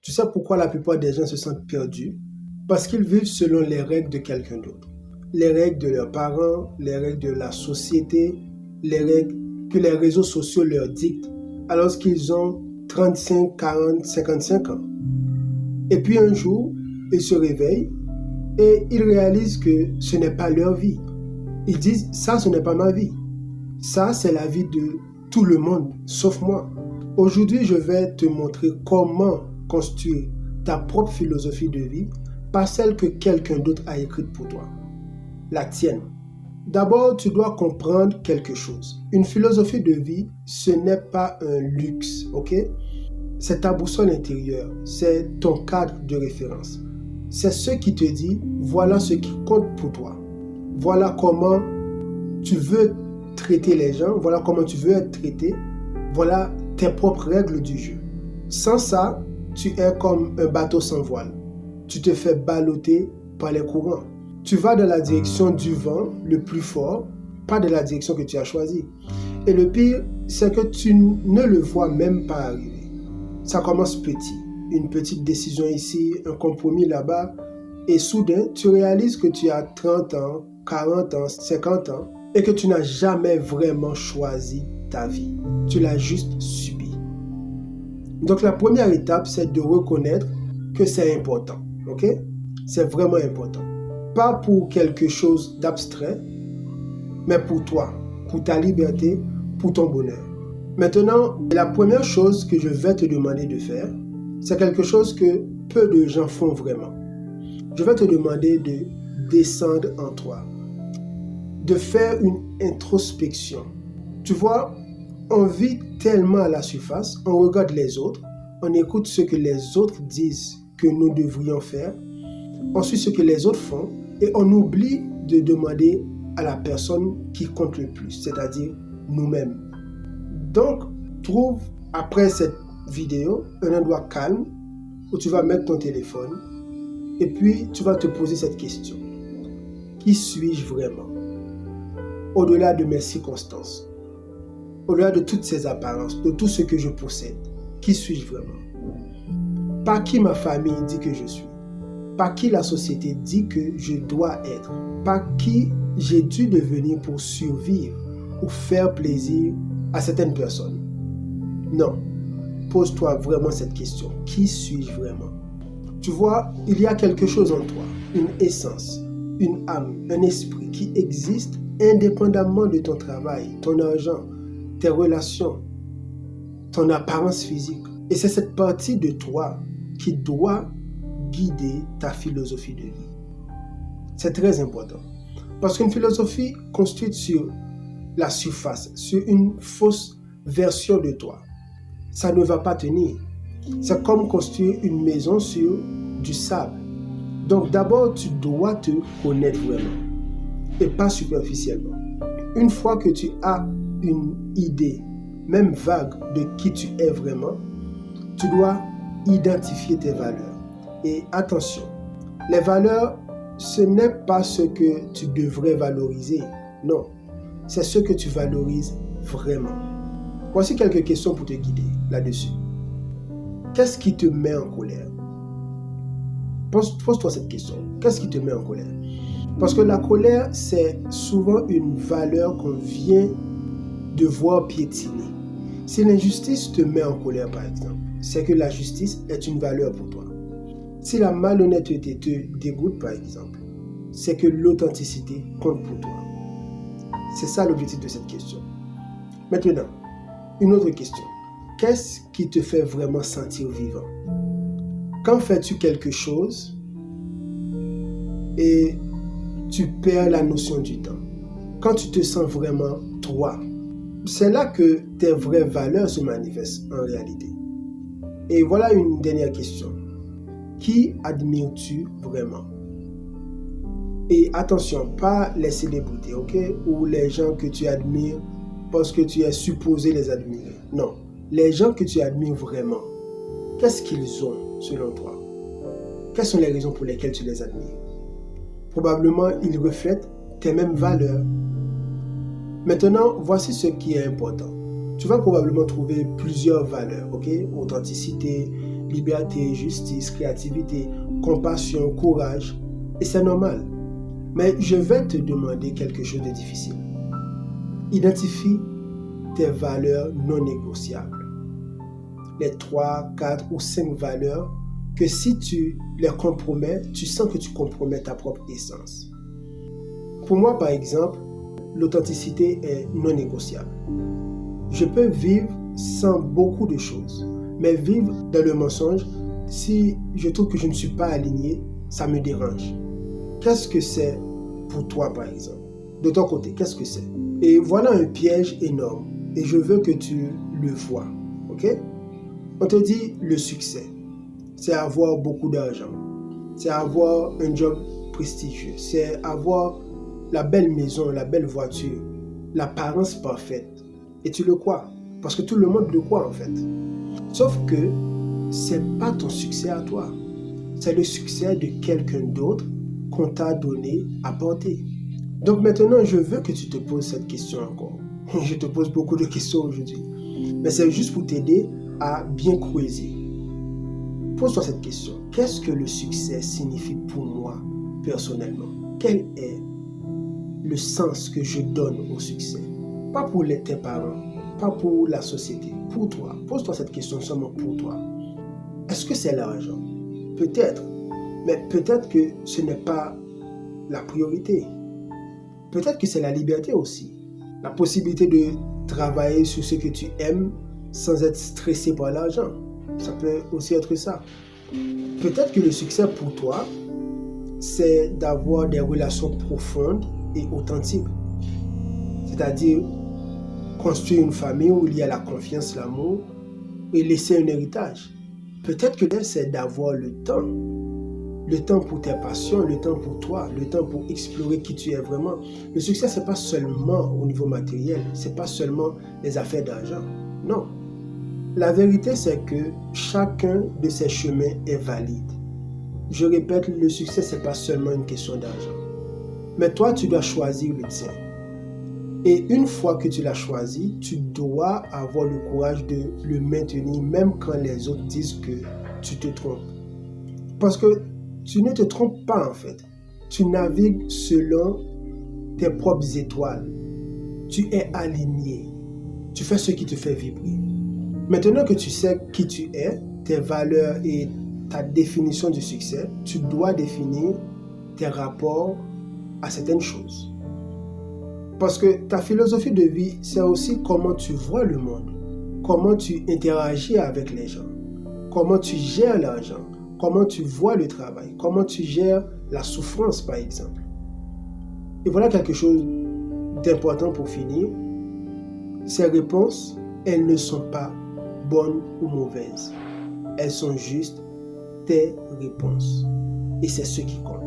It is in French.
Tu sais pourquoi la plupart des gens se sentent perdus? Parce qu'ils vivent selon les règles de quelqu'un d'autre. Les règles de leurs parents, les règles de la société, les règles que les réseaux sociaux leur dictent alors qu'ils ont 35, 40, 55 ans. Et puis un jour, ils se réveillent et ils réalisent que ce n'est pas leur vie. Ils disent, ça, ce n'est pas ma vie. Ça, c'est la vie de tout le monde, sauf moi. Aujourd'hui, je vais te montrer comment construire ta propre philosophie de vie, pas celle que quelqu'un d'autre a écrite pour toi, la tienne. D'abord, tu dois comprendre quelque chose. Une philosophie de vie, ce n'est pas un luxe, ok? C'est ta boussole intérieure, c'est ton cadre de référence. C'est ce qui te dit, voilà ce qui compte pour toi. Voilà comment tu veux traiter les gens, voilà comment tu veux être traité, voilà tes propres règles du jeu. Sans ça, tu es comme un bateau sans voile. Tu te fais balloter par les courants. Tu vas dans la direction du vent le plus fort, pas de la direction que tu as choisie. Et le pire, c'est que tu ne le vois même pas arriver. Ça commence petit. Une petite décision ici, un compromis là-bas. Et soudain, tu réalises que tu as 30 ans, 40 ans, 50 ans et que tu n'as jamais vraiment choisi ta vie. Tu l'as juste subi. Donc la première étape, c'est de reconnaître que c'est important. Ok? C'est vraiment important. Pas pour quelque chose d'abstrait, mais pour toi, pour ta liberté, pour ton bonheur. Maintenant, la première chose que je vais te demander de faire, c'est quelque chose que peu de gens font vraiment. Je vais te demander de descendre en toi, de faire une introspection. Tu vois, on vit tellement à la surface, on regarde les autres, on écoute ce que les autres disent que nous devrions faire, on suit ce que les autres font et on oublie de demander à la personne qui compte le plus, c'est-à-dire nous-mêmes. Donc, trouve après cette vidéo un endroit calme où tu vas mettre ton téléphone et puis tu vas te poser cette question. Qui suis-je vraiment? Au-delà de mes circonstances, au-delà de toutes ces apparences, de tout ce que je possède, qui suis-je vraiment? Pas qui ma famille dit que je suis, pas qui la société dit que je dois être, pas qui j'ai dû devenir pour survivre ou faire plaisir à certaines personnes. Non, pose-toi vraiment cette question. Qui suis-je vraiment? Tu vois, il y a quelque chose en toi, une essence, une âme, un esprit qui existe indépendamment de ton travail, ton argent, tes relations, ton apparence physique. Et c'est cette partie de toi qui doit guider ta philosophie de vie. C'est très important. Parce qu'une philosophie construite sur la surface, sur une fausse version de toi, ça ne va pas tenir. C'est comme construire une maison sur du sable. Donc d'abord, tu dois te connaître vraiment et pas superficiellement. Une fois que tu as une idée, même vague, de qui tu es vraiment, tu dois identifier tes valeurs. Et attention, les valeurs, ce n'est pas ce que tu devrais valoriser. Non, c'est ce que tu valorises vraiment. Voici quelques questions pour te guider là-dessus. Qu'est-ce qui te met en colère? Pose-toi cette question. Qu'est-ce qui te met en colère? Parce que la colère, c'est souvent une valeur qu'on vient de voir piétiner. Si l'injustice te met en colère, par exemple, c'est que la justice est une valeur pour toi. Si la malhonnêteté te dégoûte, par exemple, c'est que l'authenticité compte pour toi. C'est ça l'objectif de cette question. Maintenant, une autre question. Qu'est-ce qui te fait vraiment sentir vivant? Quand fais-tu quelque chose et tu perds la notion du temps? Quand tu te sens vraiment toi? C'est là que tes vraies valeurs se manifestent en réalité. Et voilà une dernière question. Qui admires-tu vraiment? Et attention, pas les célébrités, ok? Ou les gens que tu admires parce que tu es supposé les admirer. Non, les gens que tu admires vraiment, qu'est-ce qu'ils ont selon toi? Quelles sont les raisons pour lesquelles tu les admires? Probablement, ils reflètent tes mêmes valeurs. Maintenant, voici ce qui est important. Tu vas probablement trouver plusieurs valeurs, ok? Authenticité, liberté, justice, créativité, compassion, courage. Et c'est normal. Mais je vais te demander quelque chose de difficile. Identifie tes valeurs non négociables. Les 3, 4 ou 5 valeurs que si tu les compromets, tu sens que tu compromets ta propre essence. Pour moi, par exemple, l'authenticité est non négociable. Je peux vivre sans beaucoup de choses, mais vivre dans le mensonge, si je trouve que je ne suis pas aligné, ça me dérange. Qu'est-ce que c'est pour toi, par exemple? De ton côté, qu'est-ce que c'est? Et voilà un piège énorme, et je veux que tu le vois, ok? On te dit le succès, c'est avoir beaucoup d'argent, c'est avoir un job prestigieux, c'est avoir la belle maison, la belle voiture, l'apparence parfaite. Et tu le crois, parce que tout le monde le croit en fait. Sauf que c'est pas ton succès à toi, c'est le succès de quelqu'un d'autre qu'on t'a donné à porter. Donc maintenant, je veux que tu te poses cette question encore. Je te pose beaucoup de questions aujourd'hui, mais c'est juste pour t'aider à bien creuser. Pose-toi cette question. Qu'est-ce que le succès signifie pour moi personnellement? Quel est le sens que je donne au succès? Pas pour tes parents, pas pour la société, pour toi. Pose-toi cette question seulement pour toi. Est-ce que c'est l'argent? Peut-être, mais peut-être que ce n'est pas la priorité. Peut-être que c'est la liberté aussi. La possibilité de travailler sur ce que tu aimes sans être stressé par l'argent. Ça peut aussi être ça. Peut-être que le succès pour toi, c'est d'avoir des relations profondes et authentiques. C'est-à-dire construire une famille où il y a la confiance, l'amour et laisser un héritage. Peut-être que c'est d'avoir le temps pour tes passions, le temps pour toi, le temps pour explorer qui tu es vraiment. Le succès, ce n'est pas seulement au niveau matériel, ce n'est pas seulement les affaires d'argent. Non. La vérité, c'est que chacun de ces chemins est valide. Je répète, le succès, ce n'est pas seulement une question d'argent. Mais toi, tu dois choisir le tien. Et une fois que tu l'as choisi, tu dois avoir le courage de le maintenir, même quand les autres disent que tu te trompes. Parce que tu ne te trompes pas en fait. Tu navigues selon tes propres étoiles. Tu es aligné. Tu fais ce qui te fait vibrer. Maintenant que tu sais qui tu es, tes valeurs et ta définition du succès, tu dois définir tes rapports à certaines choses. Parce que ta philosophie de vie, c'est aussi comment tu vois le monde, comment tu interagis avec les gens, comment tu gères l'argent, comment tu vois le travail, comment tu gères la souffrance par exemple. Et voilà quelque chose d'important pour finir. Ces réponses, elles ne sont pas bonnes ou mauvaises. Elles sont juste tes réponses. Et c'est ce qui compte.